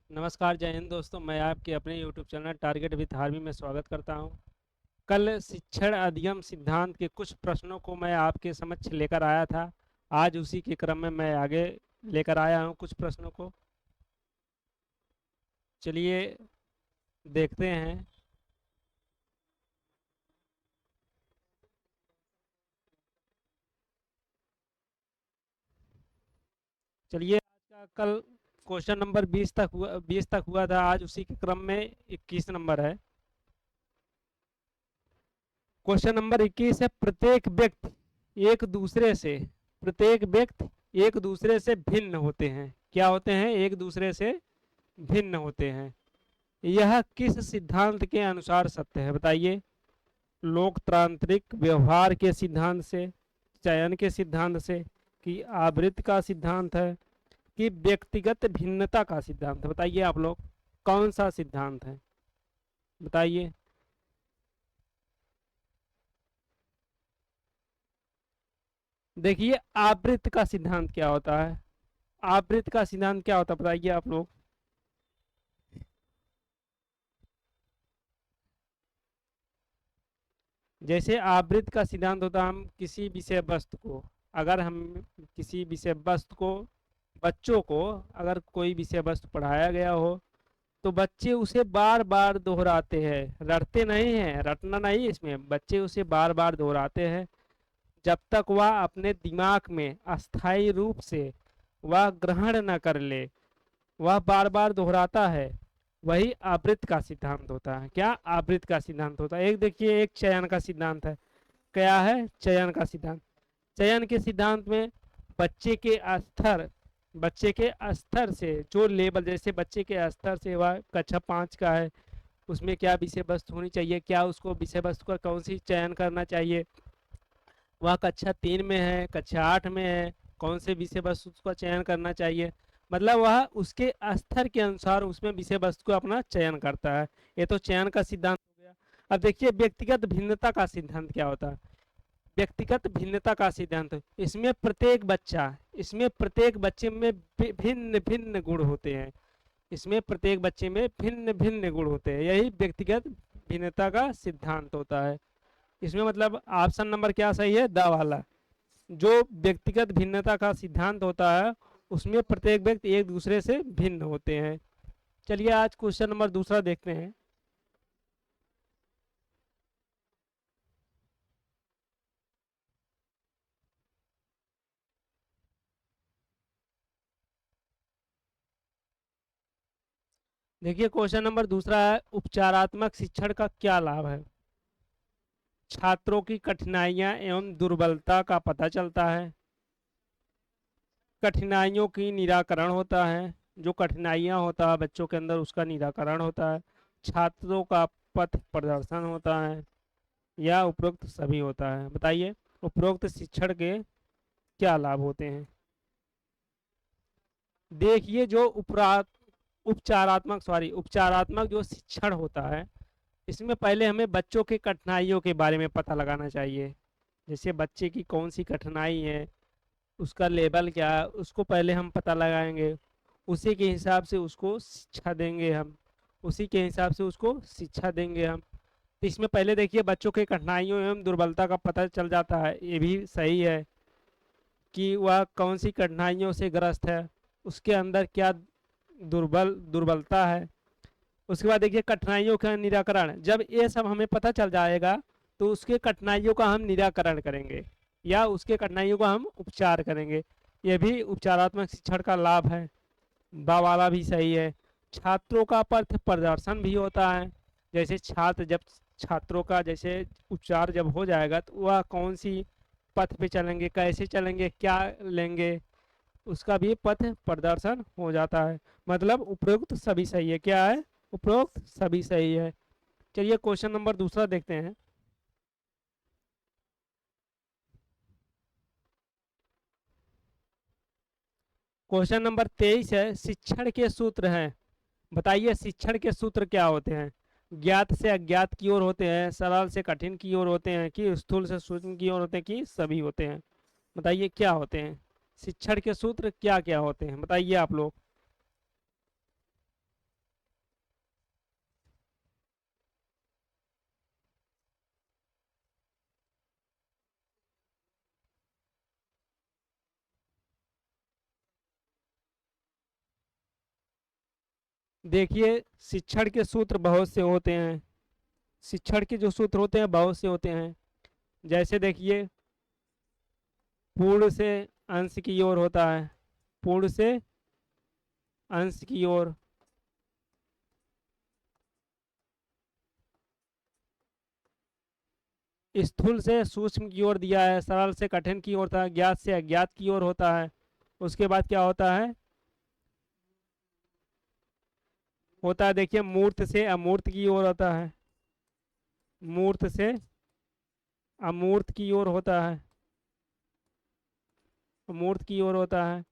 नमस्कार, जय हिंद दोस्तों। मैं आपके अपने YouTube channel target with Harvey में स्वागत करता हूं। कल शिक्षण अधिगम सिद्धांत के कुछ प्रश्नों को मैं आपके समक्ष लेकर आया था। आज उसी के क्रम में मैं आगे लेकर आया हूं कुछ प्रश्नों को। चलिए देखते हैं। चलिए, आज का कल क्वेश्चन नंबर 20 तक हुआ था। आज उसी के क्रम में 21 नंबर है। क्वेश्चन नंबर 21 है, प्रत्येक व्यक्ति एक दूसरे से भिन्न होते हैं। क्या होते हैं? एक दूसरे से भिन्न होते हैं। यह किस सिद्धांत के अनुसार सत्य है, बताइए। लोकतांत्रिक व्यवहार के सिद्धांत से, चयन के सिद्धांत से, कि आवृत्ति का सिद्धांत है, कि व्यक्तिगत भिन्नता का सिद्धांत है? बताइए आप लोग, कौन सा सिद्धांत है? बताइए। देखिए, आवृत्ति का सिद्धांत क्या होता है? आवृत्ति का सिद्धांत क्या होता है, बताइए आप लोग। जैसे आवृत्ति का सिद्धांत होता है, हम किसी विषय वस्तु को, अगर हम किसी विषय वस्तु को, बच्चों को अगर कोई विषय वस्तु पढ़ाया गया हो तो बच्चे उसे बार बार दोहराते हैं। रटते नहीं हैं, रटना नहीं, इसमें बच्चे उसे बार बार दोहराते हैं जब तक वह अपने दिमाग में अस्थायी रूप से वह ग्रहण न कर ले। वह बार बार दोहराता है। वही आवृत्ति का सिद्धांत होता है। क्या आवृत्ति का सिद्धांत होता है? एक देखिए, एक चयन का सिद्धांत है। क्या है? चयन का सिद्धांत। चयन के सिद्धांत में बच्चे के स्तर बच्चे के स्तर से जो लेवल, जैसे बच्चे के स्तर से वह कक्षा 5 का है, उसमें क्या विषय वस्तु होनी चाहिए, क्या उसको विषय वस्तु का कौन सी चयन करना चाहिए। वह कक्षा 3 में है, कक्षा 8 में है, कौन से विषय वस्तु का चयन करना चाहिए। मतलब वह उसके स्तर के अनुसार उसमें विषय वस्तु को अपना चयन करता है। ये तो चयन का सिद्धांत हो गया। अब देखिए, व्यक्तिगत भिन्नता का सिद्धांत क्या होता है? व्यक्तिगत भिन्नता का सिद्धांत, इसमें प्रत्येक बच्चे में भिन्न भिन्न गुण होते हैं। इसमें प्रत्येक बच्चे में भिन्न भिन्न गुण होते हैं। यही व्यक्तिगत भिन्नता का सिद्धांत होता है। इसमें मतलब ऑप्शन नंबर क्या सही है? द वाला। जो व्यक्तिगत भिन्नता का सिद्धांत होता है उसमें प्रत्येक व्यक्ति एक दूसरे से भिन्न होते हैं। चलिए, आज क्वेश्चन नंबर दूसरा देखते हैं। देखिए, क्वेश्चन नंबर दूसरा है, उपचारात्मक शिक्षण का क्या लाभ है? छात्रों की कठिनाइयां एवं दुर्बलता का पता चलता है। कठिनाइयों की निराकरण होता है। जो कठिनाइयां होता है बच्चों के अंदर, उसका निराकरण होता है। छात्रों का पथ प्रदर्शन होता है, या उपरोक्त सभी होता है? बताइए, उपरोक्त शिक्षण के क्या लाभ होते हैं? देखिए, जो उपचारात्मक जो शिक्षण होता है, इसमें पहले हमें बच्चों की कठिनाइयों के बारे में पता लगाना चाहिए। जैसे बच्चे की कौन सी कठिनाई है, उसका लेवल क्या है, उसको पहले हम पता लगाएंगे। उसी के हिसाब से उसको शिक्षा देंगे हम। उसी के हिसाब से उसको शिक्षा देंगे हम। तो इसमें पहले देखिए, बच्चों के कठिनाइयों एवं दुर्बलता का पता चल जाता है। ये भी सही है कि वह कौन सी कठिनाइयों से ग्रस्त है, उसके अंदर क्या दुर्बलता है। उसके बाद देखिए, कठिनाइयों का निराकरण, जब ये सब हमें पता चल जाएगा तो उसके कठिनाइयों का हम निराकरण करेंगे, या उसके कठिनाइयों का हम उपचार करेंगे। ये भी उपचारात्मक शिक्षण का लाभ है। बा वाला भी सही है। छात्रों का पथ प्रदर्शन भी होता है। जैसे छात्रों का जैसे उपचार जब हो जाएगा तो वह कौन सी पथ पे चलेंगे, कैसे चलेंगे, क्या लेंगे, उसका भी पथ प्रदर्शन हो जाता है। मतलब उपरोक्त सभी सही है। क्या है? उपरोक्त सभी सही है। चलिए, क्वेश्चन नंबर दूसरा देखते हैं। क्वेश्चन नंबर 23 है, शिक्षण के सूत्र हैं। बताइए, शिक्षण के सूत्र क्या होते हैं? ज्ञात से अज्ञात की ओर होते हैं, सरल से कठिन की ओर होते हैं, कि स्थूल से सूक्ष्म की ओर होते हैं, कि सभी होते हैं? बताइए, क्या होते हैं शिक्षण के सूत्र? क्या क्या होते हैं, बताइए आप लोग। देखिए शिक्षण के सूत्र बहुत से होते हैं, शिक्षण के जो सूत्र होते हैं बहुत से होते हैं। जैसे देखिए पूर्ण से अंश की ओर होता है, पूर्ण से अंश की ओर, स्थूल से सूक्ष्म की ओर दिया है, सरल से कठिन की ओर था, ज्ञात से अज्ञात की ओर होता है। उसके बाद क्या होता है, देखिए मूर्त से अमूर्त की ओर होता है, मूर्त से अमूर्त की ओर होता है, अमूर्त की ओर होता है,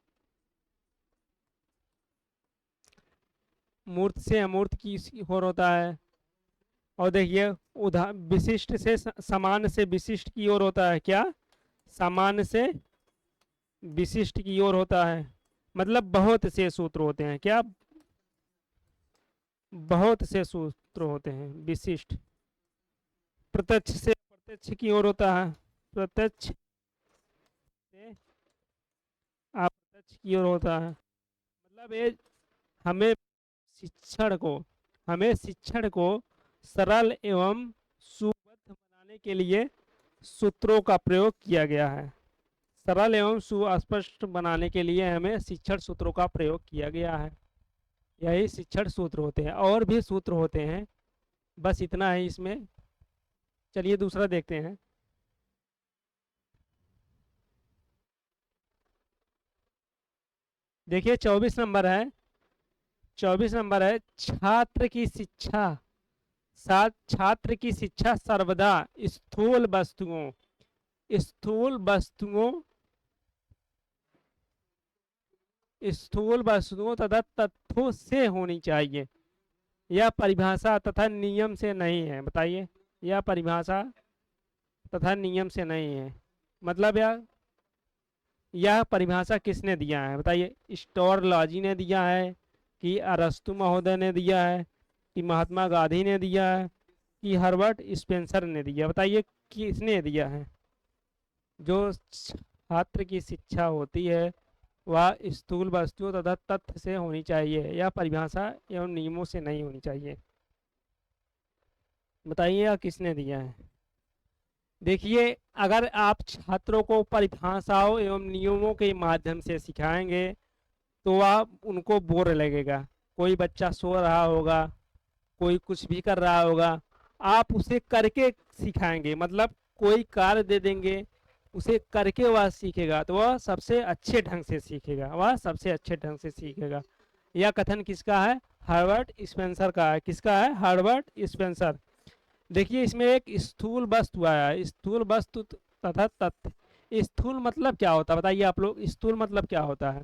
मूर्त से अमूर्त की ओर होता है। और देखिए उदा विशिष्ट से समान से विशिष्ट की ओर होता है, क्या, सामान्य से विशिष्ट की ओर होता है। मतलब बहुत से सूत्र होते हैं, क्या, बहुत से सूत्र होते हैं विशिष्ट। प्रत्यक्ष से प्रत्यक्ष की ओर होता है, प्रत्यक्ष से अप्रत्यक्ष की ओर होता है। मतलब ये हमें शिक्षण को हमें शिक्षण को सरल एवं सुबद्ध बनाने के लिए सूत्रों का प्रयोग किया गया है। सरल एवं सुस्पष्ट बनाने के लिए हमें शिक्षण सूत्रों का प्रयोग किया गया है। यही शिक्षण सूत्र होते हैं, और भी सूत्र होते हैं, बस इतना है इसमें। चलिए दूसरा देखते हैं। देखिए 24 नंबर है, 24 नंबर है, छात्र की शिक्षा, साथ छात्र की शिक्षा सर्वदा स्थूल वस्तुओं, स्थूल वस्तुओं, स्थूल वस्तुओं तथा तथ्यों से होनी चाहिए। यह परिभाषा तथा नियम से नहीं है। बताइए, यह परिभाषा तथा नियम से नहीं है। मतलब यह परिभाषा किसने दिया है, बताइए, स्टोरलॉजी ने दिया है, कि अरस्तु महोदय ने दिया है, कि महात्मा गांधी ने दिया है, कि हर्बर्ट स्पेंसर ने दिया। बताइए किसने दिया है। जो छात्र की शिक्षा होती है वह स्थूल वस्तुओं तथा तथ्य से होनी चाहिए, या परिभाषा एवं नियमों से नहीं होनी चाहिए। बताइए यह किसने दिया है। देखिए अगर आप छात्रों को परिभाषाओं एवं नियमों के माध्यम से सिखाएंगे तो वह उनको बोर लगेगा। कोई बच्चा सो रहा होगा, कोई कुछ भी कर रहा होगा, आप उसे करके सिखाएंगे, मतलब कोई कार्य दे देंगे, उसे करके वह सीखेगा, तो वह सबसे अच्छे ढंग से सीखेगा, वह सबसे अच्छे ढंग से सीखेगा। यह कथन किसका है, हर्बर्ट स्पेंसर का है। किसका है, हर्बर्ट स्पेंसर। देखिए इसमें एक स्थूल वस्तु आया है, स्थूल वस्तु तथा तथ्य। स्थूल मतलब क्या होता है, बताइए आप लोग, स्थूल मतलब क्या होता है।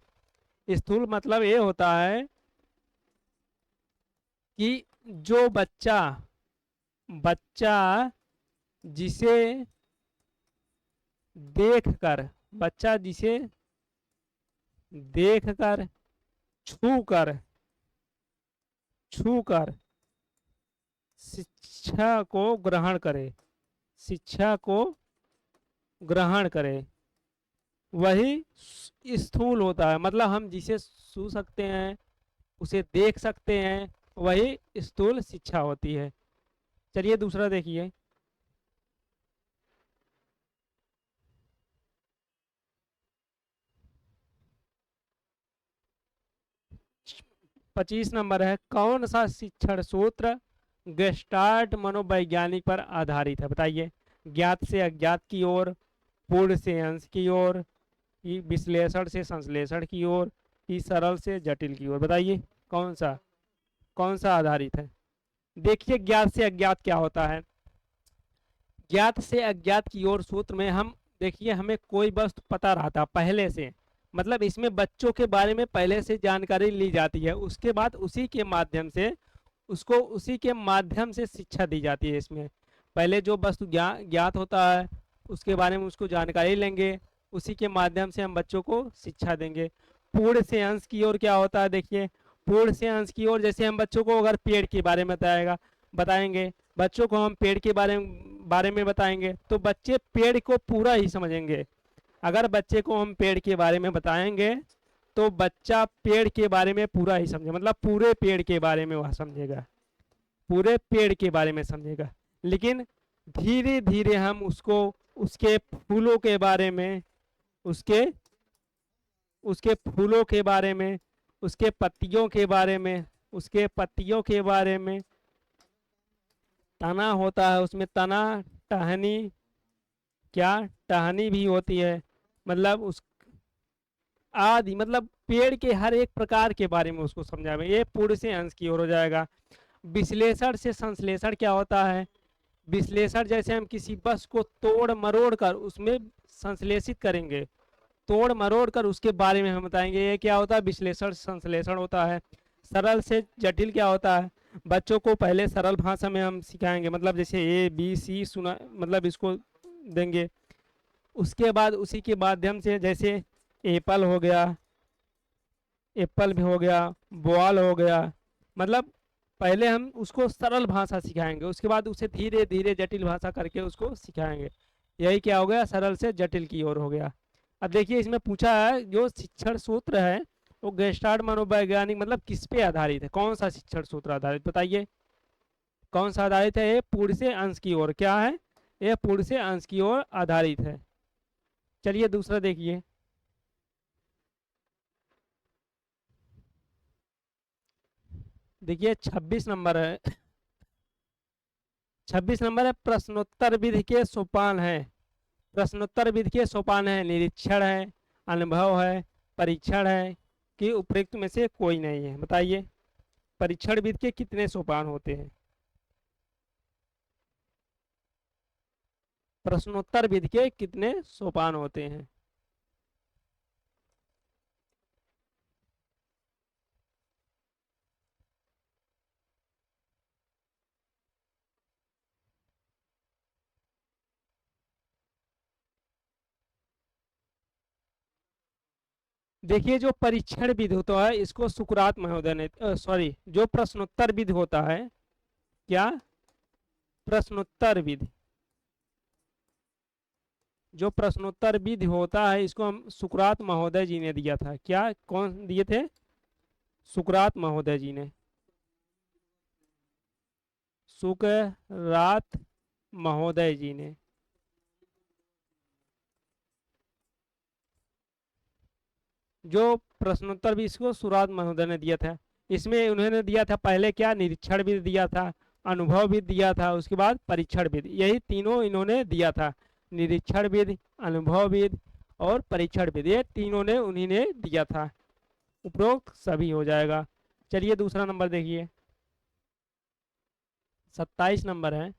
स्थूल मतलब ये होता है कि जो बच्चा बच्चा जिसे देखकर, बच्चा जिसे देखकर, छूकर, छूकर शिक्षा को ग्रहण करे, शिक्षा को ग्रहण करे, वही स्थूल होता है। मतलब हम जिसे छू सकते हैं, उसे देख सकते हैं, वही स्थूल शिक्षा होती है। चलिए दूसरा देखिए। 25 नंबर है, कौन सा शिक्षण सूत्र गेस्टाल्ट मनोवैज्ञानिक पर आधारित है। बताइए, ज्ञात से अज्ञात की ओर, पूर्ण से अंश की ओर, कि विश्लेषण से संश्लेषण की ओर, कि सरल से जटिल की ओर। बताइए कौन सा आधारित है। देखिए ज्ञात से अज्ञात क्या होता है। ज्ञात से अज्ञात की ओर सूत्र में हम, देखिए हमें कोई वस्तु पता रहता पहले से, मतलब इसमें बच्चों के बारे में पहले से जानकारी ली जाती है, उसके बाद उसी के माध्यम से उसको उसी के माध्यम से शिक्षा दी जाती है। इसमें पहले जो वस्तु ज्ञात होता है उसके बारे में उसको जानकारी लेंगे, उसी के माध्यम से हम बच्चों को शिक्षा देंगे। पूर्ण से अंश की ओर क्या होता है, देखिए पूर्ण से अंश की ओर जैसे हम बच्चों को अगर पेड़ के बारे में बताएंगे, बच्चों को हम पेड़ के बारे में बताएंगे तो बच्चे पेड़ को पूरा ही समझेंगे। अगर बच्चे को हम पेड़ के बारे में बताएंगे तो बच्चा पेड़ के बारे में पूरा ही समझे, मतलब पूरे पेड़ के बारे में वह समझेगा, पूरे पेड़ के बारे में समझेगा। लेकिन धीरे धीरे हम उसको उसके फूलों के बारे में, उसके उसके फूलों के बारे में, उसके पत्तियों के बारे में, उसके पत्तियों के बारे में, तना होता है उसमें, तना, टहनी, क्या टहनी भी होती है, मतलब उस आदि, मतलब पेड़ के हर एक प्रकार के बारे में उसको समझावे। ये पूर्ण से अंश की ओर हो जाएगा। विश्लेषण से संश्लेषण क्या होता है? विश्लेषण जैसे हम किसी वस्तु को तोड़ मरोड़ कर उसमें संश्लेषित करेंगे, तोड़ मरोड़ कर उसके बारे में हम बताएंगे, ये क्या होता है? विश्लेषण संश्लेषण होता है। सरल से जटिल क्या होता है? बच्चों को पहले सरल भाषा में हम सिखाएंगे, मतलब जैसे ए बी सी सुना, मतलब इसको देंगे। उसके बाद उसी के माध्यम से जैसे एप्पल हो गया, एप्पल भी हो गया, बॉल हो गया, मतलब पहले हम उसको सरल भाषा सिखाएंगे, उसके बाद उसे धीरे धीरे जटिल भाषा करके उसको सिखाएंगे। यही क्या हो गया? सरल से जटिल की ओर हो गया। अब देखिए इसमें पूछा है जो शिक्षण सूत्र है वो गेस्टार्ड मनोवैज्ञानिक मतलब किस पे आधारित है? कौन सा शिक्षण सूत्र आधारित, बताइए कौन सा आधारित है? ये पूर्ण से अंश की ओर क्या है? ये पूर्ण से अंश की ओर आधारित है। चलिए दूसरा देखिए, देखिए 26 नंबर है। 26 नंबर है, प्रश्नोत्तर विधि के सोपान है। प्रश्नोत्तर विधि के सोपान है, निरीक्षण है, अनुभव है, परीक्षण है, कि उपयुक्त में से कोई नहीं है? बताइए परीक्षण विधि के कितने सोपान होते हैं? प्रश्नोत्तर विधि के कितने सोपान होते हैं? देखिए जो परीक्षण विधि होता है इसको सुकरात महोदय ने, सॉरी, जो प्रश्नोत्तर विधि होता है, क्या प्रश्नोत्तर विधि, जो प्रश्नोत्तर विधि होता है इसको हम सुकरात महोदय जी ने दिया था। क्या कौन दिए थे? सुकरात महोदय जी ने, सुकरात महोदय जी ने। जो प्रश्नोत्तर भी इसको सुकरात महोदय ने दिया था। इसमें उन्होंने दिया था पहले क्या? निरीक्षण भी दिया था, अनुभव भी दिया था, उसके बाद परीक्षण विधि, यही तीनों इन्होंने दिया था। निरीक्षण विधि, अनुभव विधि और परीक्षण विधि, ये तीनों ने उन्हीं ने दिया था। उपरोक्त सभी हो जाएगा। चलिए दूसरा नंबर देखिए, 27 नंबर है,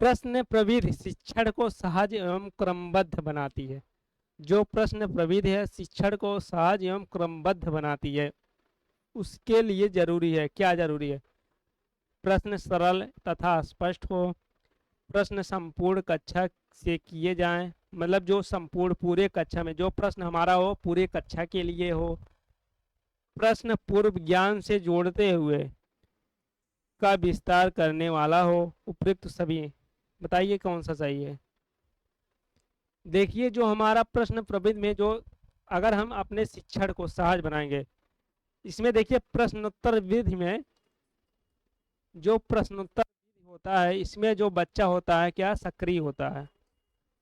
प्रश्न प्रविधि शिक्षण को सहज एवं क्रमबद्ध बनाती है। जो प्रश्न प्रविधि है शिक्षण को सहज एवं क्रमबद्ध बनाती है, उसके लिए जरूरी है, क्या जरूरी है? प्रश्न सरल तथा स्पष्ट हो, प्रश्न संपूर्ण कक्षा से किए जाएं, मतलब जो संपूर्ण पूरे कक्षा में जो प्रश्न हमारा हो पूरे कक्षा के लिए हो, प्रश्न पूर्व ज्ञान से जोड़ते हुए का विस्तार करने वाला हो, उपयुक्त सभी। बताइए कौन सा चाहिए? देखिए जो हमारा प्रश्न प्रविधि में जो, अगर हम अपने शिक्षण को सहज बनाएंगे, इसमें देखिए प्रश्नोत्तर विधि में जो प्रश्नोत्तर विधि होता है इसमें जो बच्चा होता है क्या? सक्रिय होता है,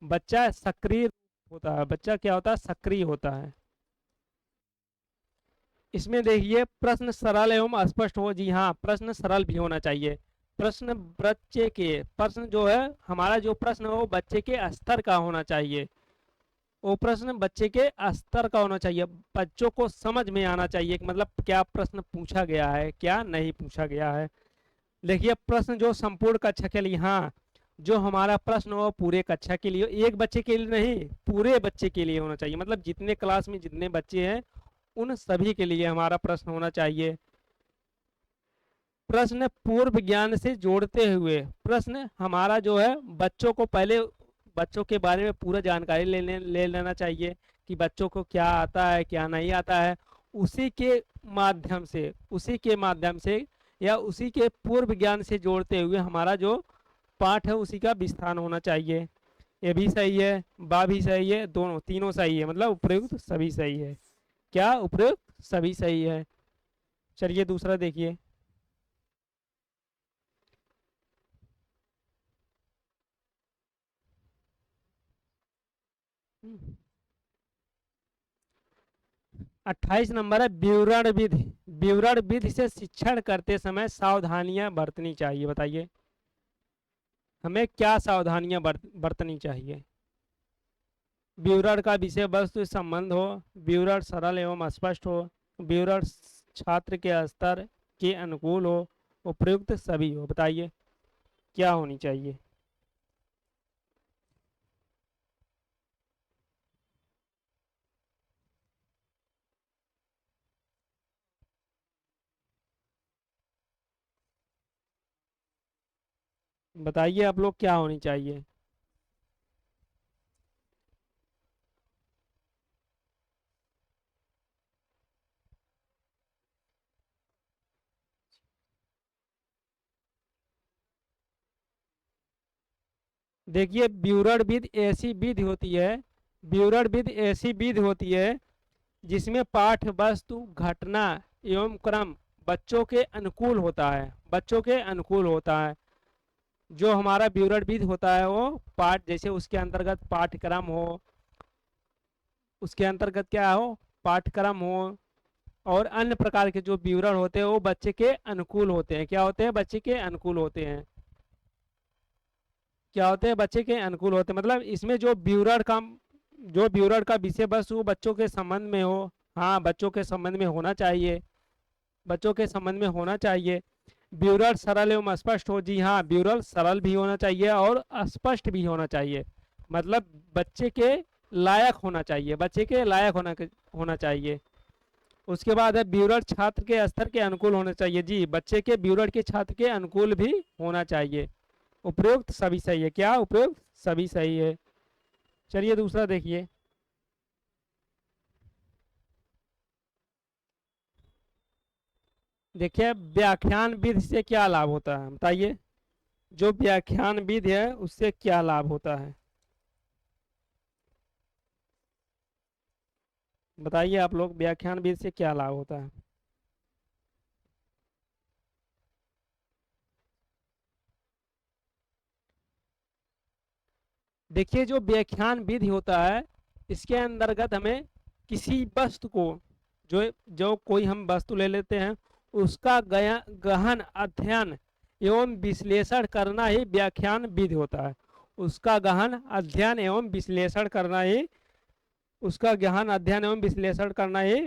बच्चा सक्रिय होता है, बच्चा क्या होता है? सक्रिय होता है। इसमें देखिए प्रश्न सरल एवं स्पष्ट हो, जी हाँ प्रश्न सरल भी होना चाहिए। प्रश्न बच्चे के, प्रश्न जो है हमारा जो प्रश्न हो वो बच्चे के स्तर का होना चाहिए, वो प्रश्न बच्चे के स्तर का होना चाहिए, बच्चों को समझ में आना चाहिए कि मतलब क्या प्रश्न पूछा गया है क्या नहीं पूछा गया है। देखिए प्रश्न जो संपूर्ण कक्षा के लिए, हाँ जो हमारा प्रश्न हो पूरे कक्षा के लिए, एक बच्चे के लिए नहीं पूरे बच्चे के लिए होना चाहिए, मतलब जितने क्लास में जितने बच्चे हैं उन सभी के लिए हमारा प्रश्न होना चाहिए। प्रश्न पूर्व ज्ञान से जोड़ते हुए, प्रश्न हमारा जो है बच्चों को पहले बच्चों के बारे में पूरा जानकारी ले लेना चाहिए कि बच्चों को क्या आता है क्या नहीं आता है, उसी के माध्यम से, उसी के माध्यम से या उसी के पूर्व ज्ञान से जोड़ते हुए हमारा जो पाठ है उसी का विस्तार होना चाहिए। ये भी सही है, बा भी सही है, दोनों तीनों सही है, मतलब उपयुक्त सभी सही है। क्या उपयुक्त सभी सही है। चलिए दूसरा देखिए। 28 नंबर है विवरण विधि। विवरण विधि से शिक्षण करते समय सावधानियां बरतनी चाहिए, बताइए हमें क्या सावधानियां बरतनी चाहिए। विवरण का विषय वस्तु से संबंध हो, विवरण सरल एवं स्पष्ट हो, विवरण छात्र के स्तर के अनुकूल हो, उपयुक्त सभी हो, बताइए क्या होनी चाहिए। बताइए आप लोग क्या होनी चाहिए। देखिए विवरण विधि ऐसी विधि होती है, विवरण विधि ऐसी विधि होती है जिसमें पाठ वस्तु घटना एवं क्रम बच्चों के अनुकूल होता है, बच्चों के अनुकूल होता है। जो हमारा विवरण विधि होता है वो पाठ, जैसे उसके अंतर्गत पाठ्यक्रम हो, उसके अंतर्गत क्या हो, पाठ्यक्रम हो, और अन्य प्रकार के जो विवरण होते हैं वो बच्चे के अनुकूल होते हैं। क्या होते हैं, बच्चे के अनुकूल होते हैं। क्या होते हैं, बच्चे के अनुकूल होते हैं, मतलब इसमें जो विवरण का विषय वस्तु वो बच्चों के संबंध में हो। हाँ, बच्चों के संबंध में होना चाहिए, बच्चों के संबंध में होना चाहिए। विवरण सरल एवं स्पष्ट हो, जी हाँ विवरण सरल भी होना चाहिए और स्पष्ट भी होना चाहिए, मतलब बच्चे के लायक होना चाहिए, बच्चे के लायक होना चाहिए। उसके बाद है विवरण छात्र के स्तर के अनुकूल होना चाहिए, जी बच्चे के विवरण के छात्र के अनुकूल भी होना चाहिए। उपयुक्त सभी सही है, क्या उपयुक्त सभी सही है। चलिए दूसरा देखिए। देखिए व्याख्यान विधि से क्या लाभ होता है, बताइए जो व्याख्यान विधि है उससे क्या लाभ होता है। बताइए आप लोग व्याख्यान विधि से क्या लाभ होता है। देखिए जो व्याख्यान विधि होता है इसके अंतर्गत हमें किसी वस्तु को, जो जो कोई हम वस्तु ले लेते हैं उसका गहन अध्ययन एवं विश्लेषण करना ही व्याख्यान विधि होता है। उसका गहन अध्ययन एवं विश्लेषण करना ही, उसका गहन अध्ययन एवं विश्लेषण करना ही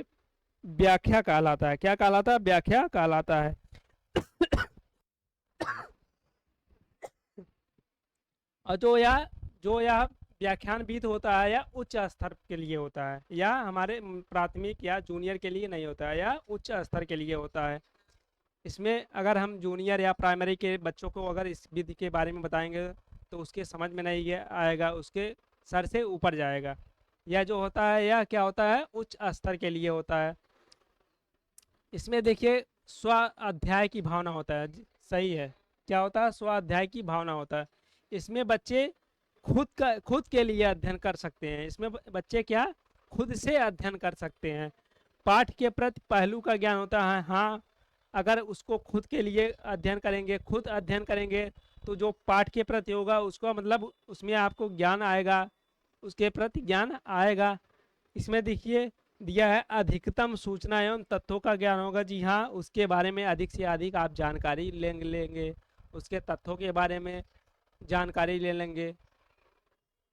व्याख्या कहलाता है। क्या कहलाता है, व्याख्या कहलाता है। और जो यह व्याख्यानविद होता है या उच्च स्तर के लिए होता है, या हमारे प्राथमिक या जूनियर के लिए नहीं होता है, या उच्च स्तर के लिए होता है। इसमें अगर हम जूनियर या प्राइमरी के बच्चों को अगर इस विधि के बारे में बताएंगे तो उसके समझ में नहीं आएगा, उसके सर से ऊपर जाएगा। यह जो होता है यह क्या होता है, उच्च स्तर के लिए होता है। इसमें देखिए स्व अध्याय की भावना होता है, सही है। क्या होता है, स्व अध्याय की भावना होता है। इसमें बच्चे खुद के लिए अध्ययन कर सकते हैं। इसमें बच्चे क्या, खुद से अध्ययन कर सकते हैं। पाठ के प्रति पहलू का ज्ञान होता है। हाँ, अगर उसको खुद के लिए अध्ययन करेंगे, खुद अध्ययन करेंगे तो जो पाठ के प्रति होगा उसको मतलब उसमें आपको ज्ञान आएगा, उसके प्रति ज्ञान आएगा। इसमें देखिए दिया है अधिकतम सूचना एवं तथ्यों का ज्ञान होगा, जी हाँ उसके बारे में अधिक से अधिक आप जानकारी लेंगे, उसके तथ्यों के बारे में जानकारी ले लेंगे।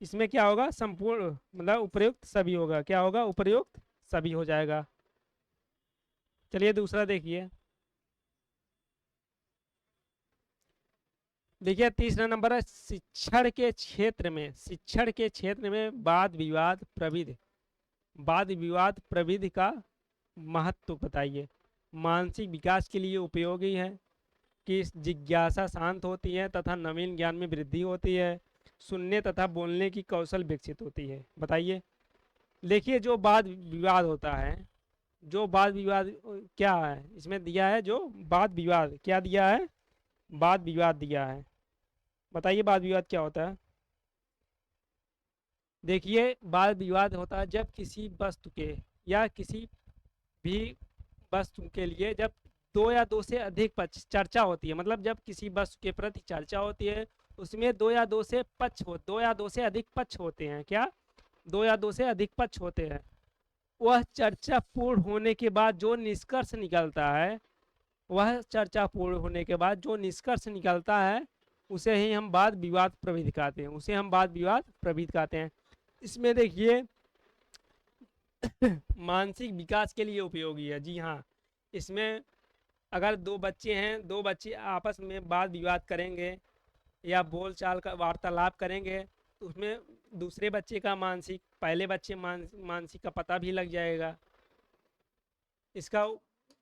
इसमें क्या होगा, संपूर्ण मतलब उपयुक्त सभी होगा, क्या होगा, उपयुक्त सभी हो जाएगा। चलिए दूसरा देखिए। देखिए तीसरा नंबर है शिक्षण के क्षेत्र में, शिक्षण के क्षेत्र में वाद विवाद प्रविधि का महत्व बताइए। मानसिक विकास के लिए उपयोगी है, कि जिज्ञासा शांत होती है तथा नवीन ज्ञान में वृद्धि होती है, सुनने तथा बोलने की कौशल विकसित होती है, बताइए। देखिए जो वाद विवाद होता है, जो वाद विवाद क्या है इसमें दिया है, जो वाद विवाद क्या दिया है, वाद विवाद दिया है। बताइए वाद विवाद क्या होता है। देखिए वाद विवाद होता है जब किसी वस्तु के या किसी भी वस्तु के लिए जब दो या दो से अधिक पक्ष चर्चा होती है, मतलब जब किसी वस्तु के प्रति चर्चा होती है उसमें दो या दो से अधिक पक्ष होते हैं। क्या? दो या दो से अधिक पक्ष होते हैं। वह चर्चा पूर्ण होने के बाद जो निष्कर्ष निकलता है, वह चर्चा पूर्ण होने के बाद जो निष्कर्ष निकलता है उसे ही हम वाद विवाद प्रभेद कहते हैं, उसे हम वाद विवाद प्रभेद कहते हैं। इसमें देखिए मानसिक विकास के लिए उपयोगी है। जी हाँ, इसमें अगर दो बच्चे हैं, दो बच्चे आपस में वाद विवाद करेंगे या बोल चाल का वार्तालाप करेंगे तो उसमें दूसरे बच्चे का मानसिक, पहले बच्चे मानसिक का पता भी लग जाएगा, इसका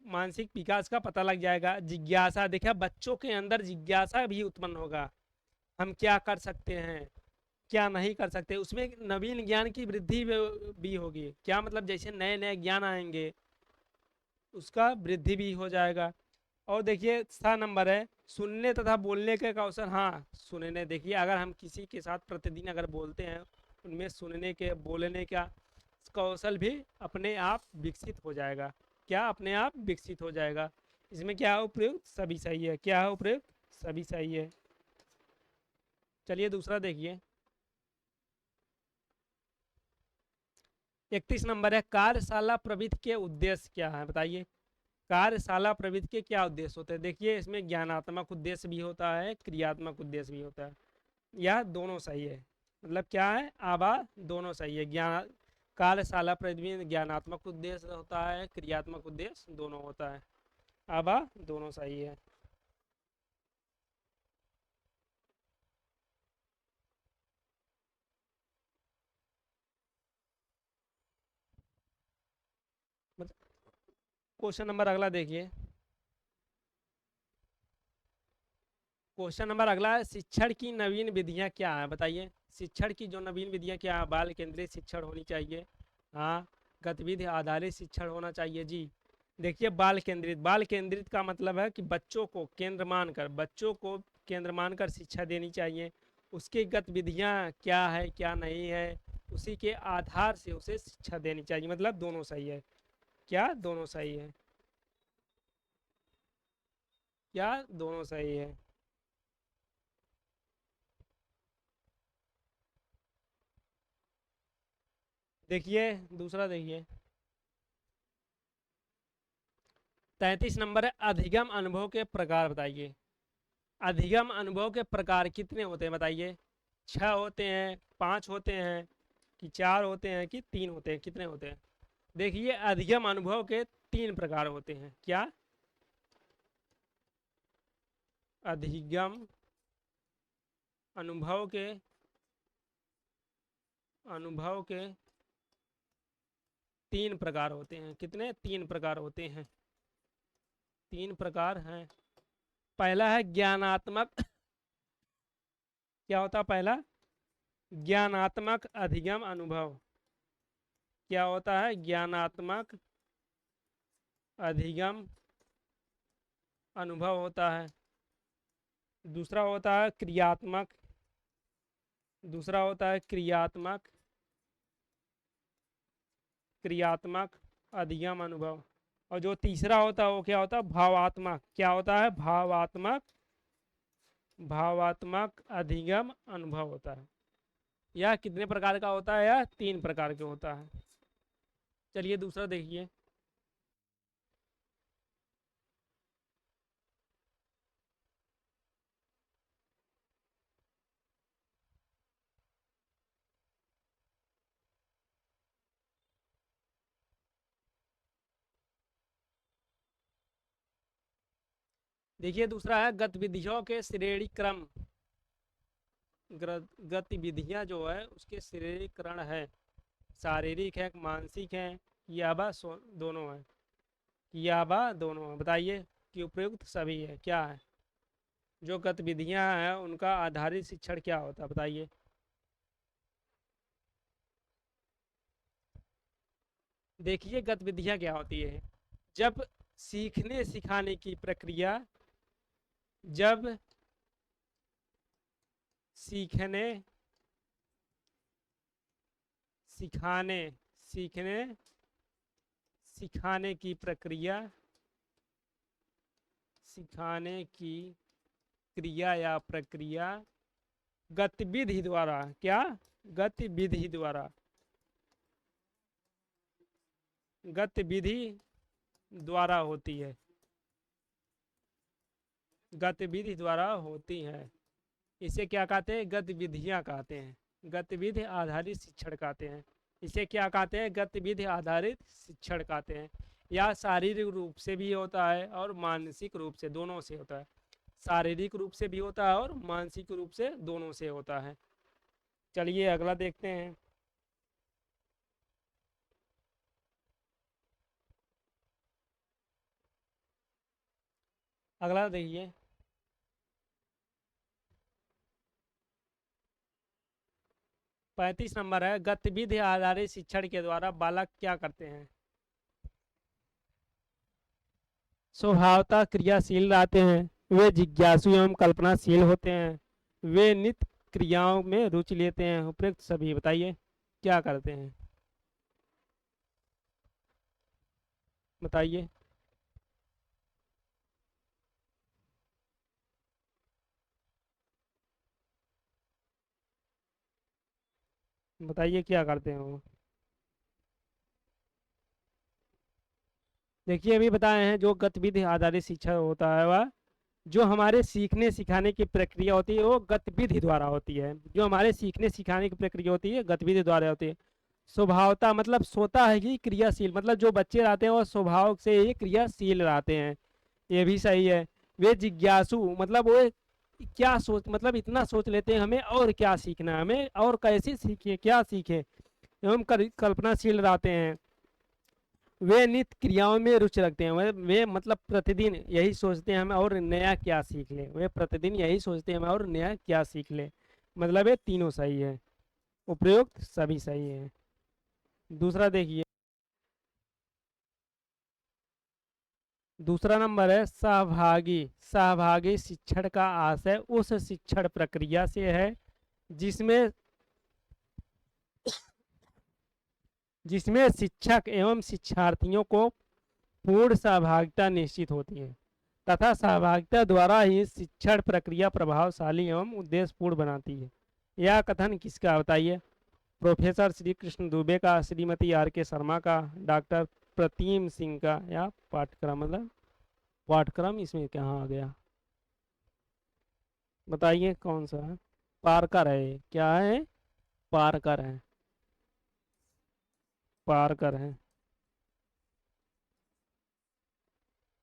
मानसिक विकास का पता लग जाएगा। जिज्ञासा, देखिए बच्चों के अंदर जिज्ञासा भी उत्पन्न होगा, हम क्या कर सकते हैं क्या नहीं कर सकते, उसमें नवीन ज्ञान की वृद्धि भी होगी। क्या मतलब? जैसे नए नए ज्ञान आएंगे उसका वृद्धि भी हो जाएगा। और देखिए 7 नंबर है सुनने तथा बोलने के कौशल। हाँ, सुनने, देखिए अगर हम किसी के साथ प्रतिदिन अगर बोलते हैं उनमें सुनने के बोलने का कौशल भी अपने आप विकसित हो जाएगा। क्या? अपने आप विकसित हो जाएगा। इसमें क्या है? उपयुक्त सभी सही है। क्या है? उपयुक्त सभी सही है। चलिए दूसरा देखिए, 31 नंबर है कार्यशाला प्रवृत्ति के उद्देश्य क्या है, बताइए। कार्यशाला प्रवृत्ति के क्या उद्देश्य होते हैं? देखिए इसमें ज्ञानात्मक उद्देश्य भी होता है, क्रियात्मक उद्देश्य भी होता है, यह दोनों सही है। मतलब क्या है? आबा दोनों सही है। ज्ञान कार्यशाला प्रवृत्ति में ज्ञानात्मक उद्देश्य होता है, क्रियात्मक उद्देश्य दोनों होता है। आबा दोनों सही है। क्वेश्चन नंबर अगला देखिए, क्वेश्चन नंबर अगला है शिक्षण की नवीन विधियां क्या है, बताइए। शिक्षण की जो नवीन विधियां क्या है? बाल केंद्रित शिक्षण होनी चाहिए। हाँ, गतिविधि आधारित शिक्षण होना चाहिए। जी, देखिए बाल केंद्रित का मतलब है कि बच्चों को केंद्र मानकर शिक्षा देनी चाहिए। उसकी गतिविधियां क्या है क्या नहीं है उसी के आधार से उसे शिक्षा देनी चाहिए। मतलब दोनों सही है। क्या? दोनों सही है। क्या? दोनों सही है। देखिए दूसरा देखिए, 33 नंबर है अधिगम अनुभव के प्रकार बताइए। अधिगम अनुभव के प्रकार कितने होते हैं बताइए। 6 होते हैं, 5 होते हैं कि 4 होते हैं कि 3 होते हैं, कितने होते हैं? देखिए अधिगम अनुभव के 3 प्रकार होते हैं। क्या? अधिगम अनुभव के अनुभव के 3 प्रकार होते हैं। कितने? 3 प्रकार होते हैं। 3 प्रकार हैं। पहला है ज्ञानात्मक। क्या होता है पहला? ज्ञानात्मक अधिगम अनुभव। क्या होता है? ज्ञानात्मक अधिगम अनुभव होता है। दूसरा होता है क्रियात्मक। दूसरा होता है क्रियात्मक क्रियात्मक अधिगम अनुभव। और जो तीसरा होता है वो क्या होता है? भावात्मक। क्या होता है? भावात्मक अधिगम अनुभव होता है। यह कितने प्रकार का होता है? यह 3 प्रकार के होता है। चलिए दूसरा देखिए, देखिए दूसरा है गतिविधियों के श्रेणी क्रम। गतिविधियां जो है उसके श्रेणीकरण है, शारीरिक है मानसिक है या दोनों है, या दोनों है, बताइए कि उपयुक्त सभी है। क्या है? जो गतिविधियां हैं उनका आधारित शिक्षण क्या होता है, बताइए। देखिए गतिविधियां क्या होती है? जब सीखने सिखाने की प्रक्रिया जब सीखने सिखाने सीखने सिखाने की प्रक्रिया, सिखाने की क्रिया या प्रक्रिया गतिविधि द्वारा, क्या, गतिविधि द्वारा, गतिविधि द्वारा होती है, गतिविधि द्वारा होती है। इसे क्या कहते हैं, गतिविधियां कहते हैं, गतिविधि आधारित शिक्षण कहते हैं। इसे क्या कहते हैं, गतिविधि आधारित शिक्षण कहते हैं। या शारीरिक रूप से भी होता है और मानसिक रूप से, दोनों से होता है। शारीरिक रूप से भी होता है और मानसिक रूप से, दोनों से होता है। चलिए अगला देखते हैं। अगला देखिए, 35 नंबर है, गतिविधि आधारित शिक्षण के द्वारा बालक क्या करते हैं, स्वभावतः क्रियाशील रहते हैं, वे जिज्ञासु एवं कल्पनाशील होते हैं, वे नित्य क्रियाओं में रुचि लेते हैं। उपयुक्त सभी बताइए क्या करते हैं, बताइए। बताइए क्या करते हैं वो। देखिए अभी बताए हैं, जो गतिविधि आधारित शिक्षा होता है वह, जो हमारे सीखने सिखाने की प्रक्रिया होती है वो गतिविधि द्वारा होती है। जो हमारे सीखने सिखाने की प्रक्रिया होती है गतिविधि द्वारा होती है। स्वभावता मतलब सोता है कि क्रियाशील, मतलब जो बच्चे रहते हैं वो स्वभाव से ही क्रियाशील रहते हैं, ये भी सही है। वे जिज्ञासु मतलब वो क्या सोच, मतलब इतना सोच लेते हैं हमें और क्या सीखना है, हमें और कैसे सीखे, क्या सीखे, एवं कल्पनाशील रहते हैं। वे नित्य क्रियाओं में रुचि रखते हैं, वे मतलब प्रतिदिन यही सोचते हैं हमें और नया क्या सीख ले, वे प्रतिदिन यही सोचते हैं हमें और नया क्या सीख ले। मतलब ये तीनों सही है, उपयुक्त सभी सही है। दूसरा देखिए, दूसरा नंबर है सहभागी। सहभागी शिक्षण का आशय उस शिक्षण प्रक्रिया से है जिसमें जिसमें शिक्षक एवं शिक्षार्थियों को पूर्ण सहभागिता निश्चित होती है तथा सहभागिता द्वारा ही शिक्षण प्रक्रिया प्रभावशाली एवं उद्देश्यपूर्ण बनाती है। यह कथन किसका बताइए, प्रोफेसर श्री कृष्ण दुबे का, श्रीमती आर के शर्मा का, डॉक्टर प्रतिम सिंह का, या पाठ्यक्रम, मतलब पाठ्यक्रम इसमें कहाँ आ गया, बताइए कौन सा है। पारकर है, क्या है, पारकर है, पारकर है,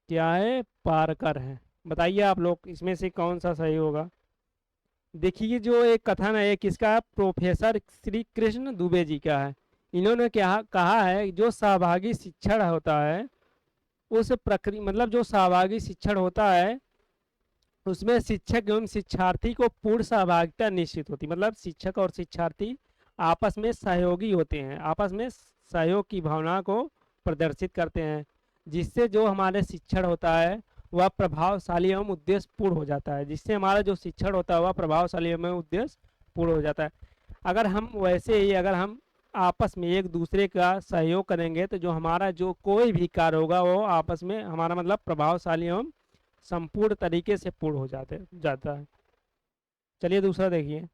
क्या है, पारकर है। बताइए आप लोग इसमें से कौन सा सही होगा। देखिए जो एक कथन है, किसका है, प्रोफेसर श्री कृष्ण दुबे जी का है। इन्होंने क्या कहा है, जो सहभागी शिक्षण होता है उस प्रक्रिया, मतलब जो सहभागी शिक्षण होता है उसमें शिक्षक एवं शिक्षार्थी को पूर्ण सहभागिता निश्चित होती, मतलब शिक्षक और शिक्षार्थी आपस में सहयोगी होते हैं, आपस में सहयोग की भावना को प्रदर्शित करते हैं, जिससे जो हमारे शिक्षण होता है वह प्रभावशाली एवं उद्देश्य पूर्ण हो जाता है, जिससे हमारा जो शिक्षण होता है वह प्रभावशाली एवं उद्देश्य पूर्ण हो जाता है। अगर हम वैसे ही, अगर हम आपस में एक दूसरे का सहयोग करेंगे तो जो हमारा जो कोई भी कार्य होगा वो आपस में हमारा मतलब प्रभावशाली एवं संपूर्ण तरीके से पूर्ण हो जाता है। चलिए दूसरा देखिए,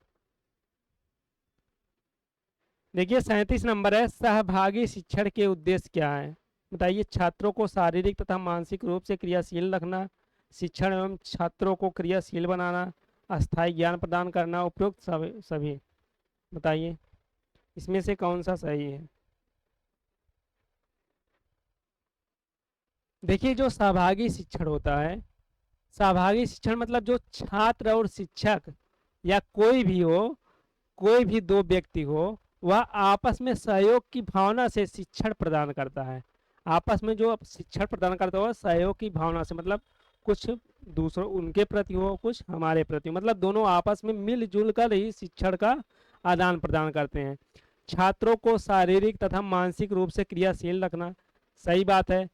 देखिए 37 नंबर है, सहभागी शिक्षण के उद्देश्य क्या है, बताइए। छात्रों को शारीरिक तथा मानसिक रूप से क्रियाशील रखना, शिक्षण एवं छात्रों को क्रियाशील बनाना, अस्थायी ज्ञान प्रदान करना, उपयुक्त सभी बताइए इसमें से कौन सा सही है। देखिए जो सहभागी शिक्षण होता है, सहभागी शिक्षण मतलब जो छात्र और शिक्षक या कोई भी हो, कोई भी दो व्यक्ति हो, वह आपस में सहयोग की भावना से शिक्षण प्रदान करता है। आपस में जो शिक्षण प्रदान करता है वह सहयोग की भावना से, मतलब कुछ दूसरों उनके प्रति हो, कुछ हमारे प्रति, मतलब दोनों आपस में मिलजुल कर ही शिक्षण का आदान प्रदान करते हैं। छात्रों को शारीरिक तथा मानसिक रूप से क्रियाशील रखना, सही बात है।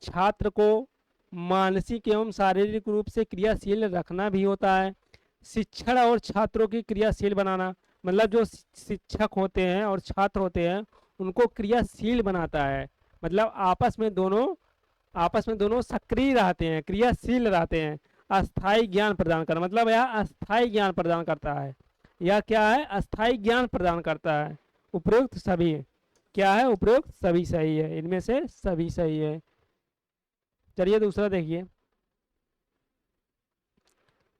छात्र को मानसिक एवं शारीरिक रूप से क्रियाशील रखना भी होता है। शिक्षण और छात्रों की क्रियाशील बनाना, मतलब जो शिक्षक होते हैं और छात्र होते हैं उनको क्रियाशील बनाता है। मतलब आपस में दोनों सक्रिय रहते हैं, क्रियाशील रहते हैं। अस्थाई ज्ञान प्रदान कर, मतलब यह अस्थाई ज्ञान प्रदान करता है। यह क्या है? अस्थाई ज्ञान प्रदान करता है। उपयुक्त सभी क्या है? उपयुक्त सभी सही है, इनमें से सभी सही है। चलिए दूसरा देखिए,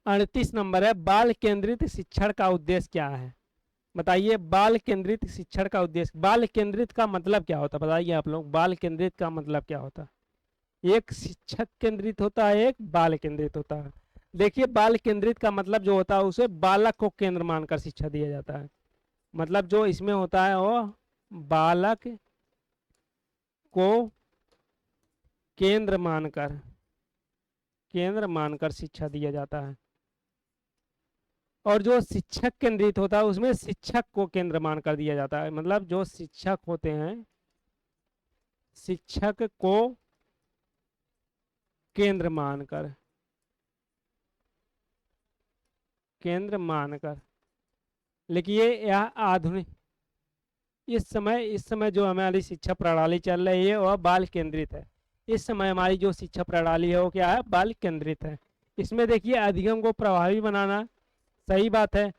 38 नंबर है, बाल केंद्रित शिक्षण का उद्देश्य क्या है? बताइए, बाल केंद्रित शिक्षण का उद्देश्य। बाल केंद्रित का मतलब क्या होता है? बताइए आप लोग, बाल केंद्रित का मतलब क्या होता है? एक शिक्षक केंद्रित होता है, एक बाल केंद्रित होता है। देखिए, बाल केंद्रित का मतलब जो होता है उसे बालक को केंद्र मानकर शिक्षा दिया जाता है। मतलब जो इसमें होता है वो बालक को केंद्र मानकर शिक्षा दिया जाता है। और जो शिक्षक केंद्रित होता है उसमें शिक्षक को केंद्र मानकर दिया जाता है। मतलब जो शिक्षक होते हैं, शिक्षक को केंद्र मानकर लिखिए। यह आधुनिक इस समय जो हमारी शिक्षा प्रणाली चल रही है वह बाल केंद्रित है। इस समय हमारी जो शिक्षा प्रणाली है वो क्या है? बाल केंद्रित है। इसमें देखिए, अधिगम को प्रभावी बनाना, सही बात है।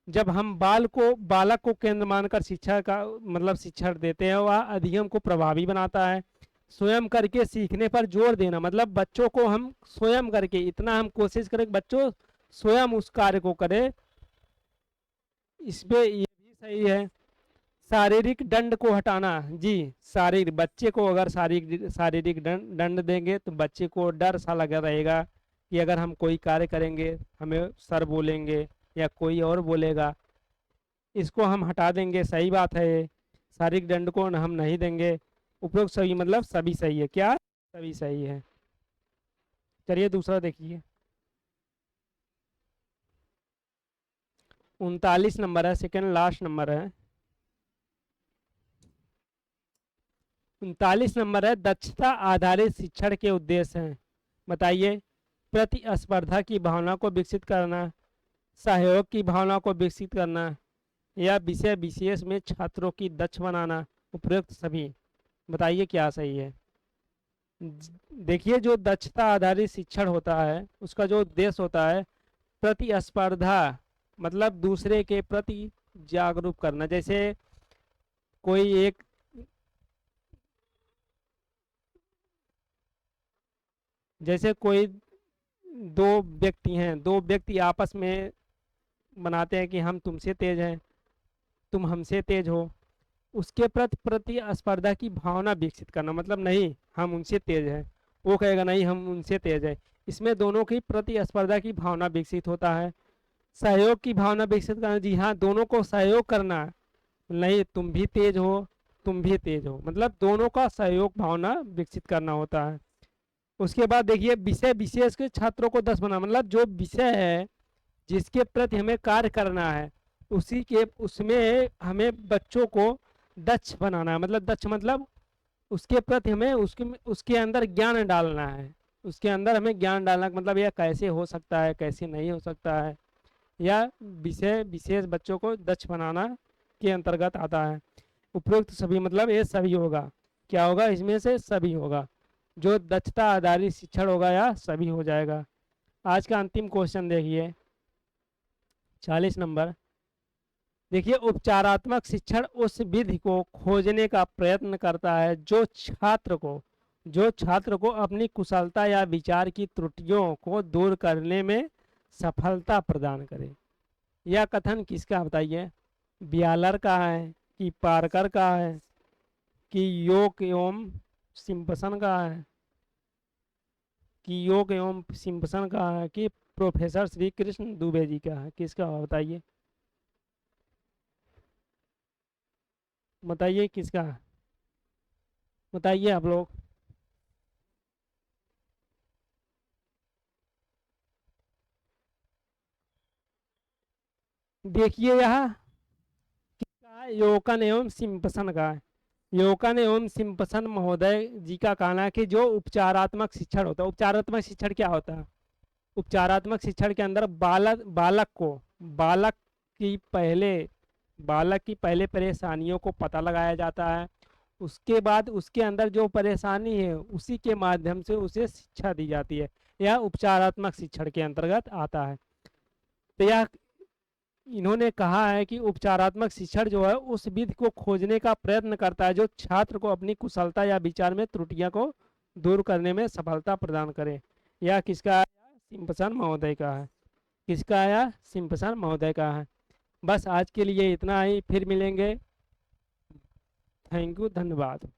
जब हम बालक को केंद्र मानकर शिक्षा का मतलब शिक्षण देते हैं, वह अधिगम को प्रभावी बनाता है। स्वयं करके सीखने पर जोर देना, मतलब बच्चों को हम स्वयं करके, इतना हम कोशिश करें कि बच्चों स्वयं उस कार्य को करें, इसमें ये भी सही है। शारीरिक दंड को हटाना, जी, शारीरिक, बच्चे को अगर शारीरिक दंड देंगे तो बच्चे को डर सा लगा रहेगा कि अगर हम कोई कार्य करेंगे हमें सर बोलेंगे या कोई और बोलेगा, इसको हम हटा देंगे, सही बात है ये। शारीरिक दंड को हम नहीं देंगे। उपरोक्त सभी मतलब सभी सही है। क्या? सभी सही है। चलिए दूसरा देखिए, 39 नंबर है, सेकंड लास्ट नंबर है। 39 नंबर है, दक्षता आधारित शिक्षण के उद्देश्य हैं। बताइए, प्रतिस्पर्धा की भावना को विकसित करना, सहयोग की भावना को विकसित करना, या विषय विशेष में छात्रों की दक्ष बनाना। उपयुक्त सभी, बताइए क्या सही है? देखिए, जो दक्षता आधारित शिक्षण होता है उसका जो उद्देश्य होता है प्रतिस्पर्धा, मतलब दूसरे के प्रति जागरूक करना। जैसे कोई एक जैसे कोई दो व्यक्ति आपस में बनाते हैं कि हम तुमसे तेज हैं, तुम हमसे तेज हो। उसके प्रति प्रतिस्पर्धा की भावना विकसित करना, मतलब नहीं हम उनसे तेज हैं, वो कहेगा नहीं हम उनसे तेज है। इसमें दोनों की प्रतिस्पर्धा की भावना विकसित होता है। सहयोग की भावना विकसित करना, जी हाँ, दोनों को सहयोग करना, नहीं तुम भी तेज हो, तुम भी तेज हो, मतलब दोनों का सहयोग भावना विकसित करना होता है। उसके बाद देखिए, विषय विशेष के छात्रों को 10 बना, मतलब जो विषय है जिसके प्रति हमें कार्य करना है उसी के उसमें हमें बच्चों को दक्ष बनाना है। मतलब दक्ष मतलब उसके प्रति हमें उसके अंदर ज्ञान डालना है। उसके अंदर हमें ज्ञान डालना, मतलब यह कैसे हो सकता है, कैसे नहीं हो सकता है, या विषय विशेष बच्चों को दक्ष बनाना के अंतर्गत आता है। उपयुक्त सभी मतलब ये सभी होगा। क्या होगा? इसमें से सभी होगा। जो दक्षता आधारित शिक्षण होगा या सभी हो जाएगा। आज का अंतिम क्वेश्चन देखिए, 40 नंबर। देखिए, उपचारात्मक शिक्षण उस विधि को खोजने का प्रयत्न करता है जो छात्र को अपनी कुशलता या विचार की त्रुटियों को दूर करने में सफलता प्रदान करे। यह कथन किसका? बताइए, ब्यालर का है कि पारकर का है कि योग एवं सिम्पसन का है कि प्रोफेसर श्री कृष्ण दुबे जी का है? किसका? बताइए, बताइए किसका? बताइए आप लोग। देखिए, यह किसका है? योकन एवं सिम्पसन का है। योकन एवं सिम्पसन महोदय जी का कहना है कि जो उपचारात्मक शिक्षण होता है, उपचारात्मक शिक्षण क्या होता है? उपचारात्मक शिक्षण के अंदर बालक की पहले बालक की पहले परेशानियों को पता लगाया जाता है, उसके बाद उसके अंदर जो परेशानी है उसी के माध्यम से उसे शिक्षा दी जाती है। यह उपचारात्मक शिक्षण के अंतर्गत आता है। तो यह इन्होंने कहा है कि उपचारात्मक शिक्षण जो है उस विधि को खोजने का प्रयत्न करता है जो छात्र को अपनी कुशलता या विचार में त्रुटियां को दूर करने में सफलता प्रदान करे। यह किसका है? सिम्पसन महोदय का है। किसका है? सिम्पसन महोदय का है। बस आज के लिए इतना ही, फिर मिलेंगे। थैंक यू, धन्यवाद।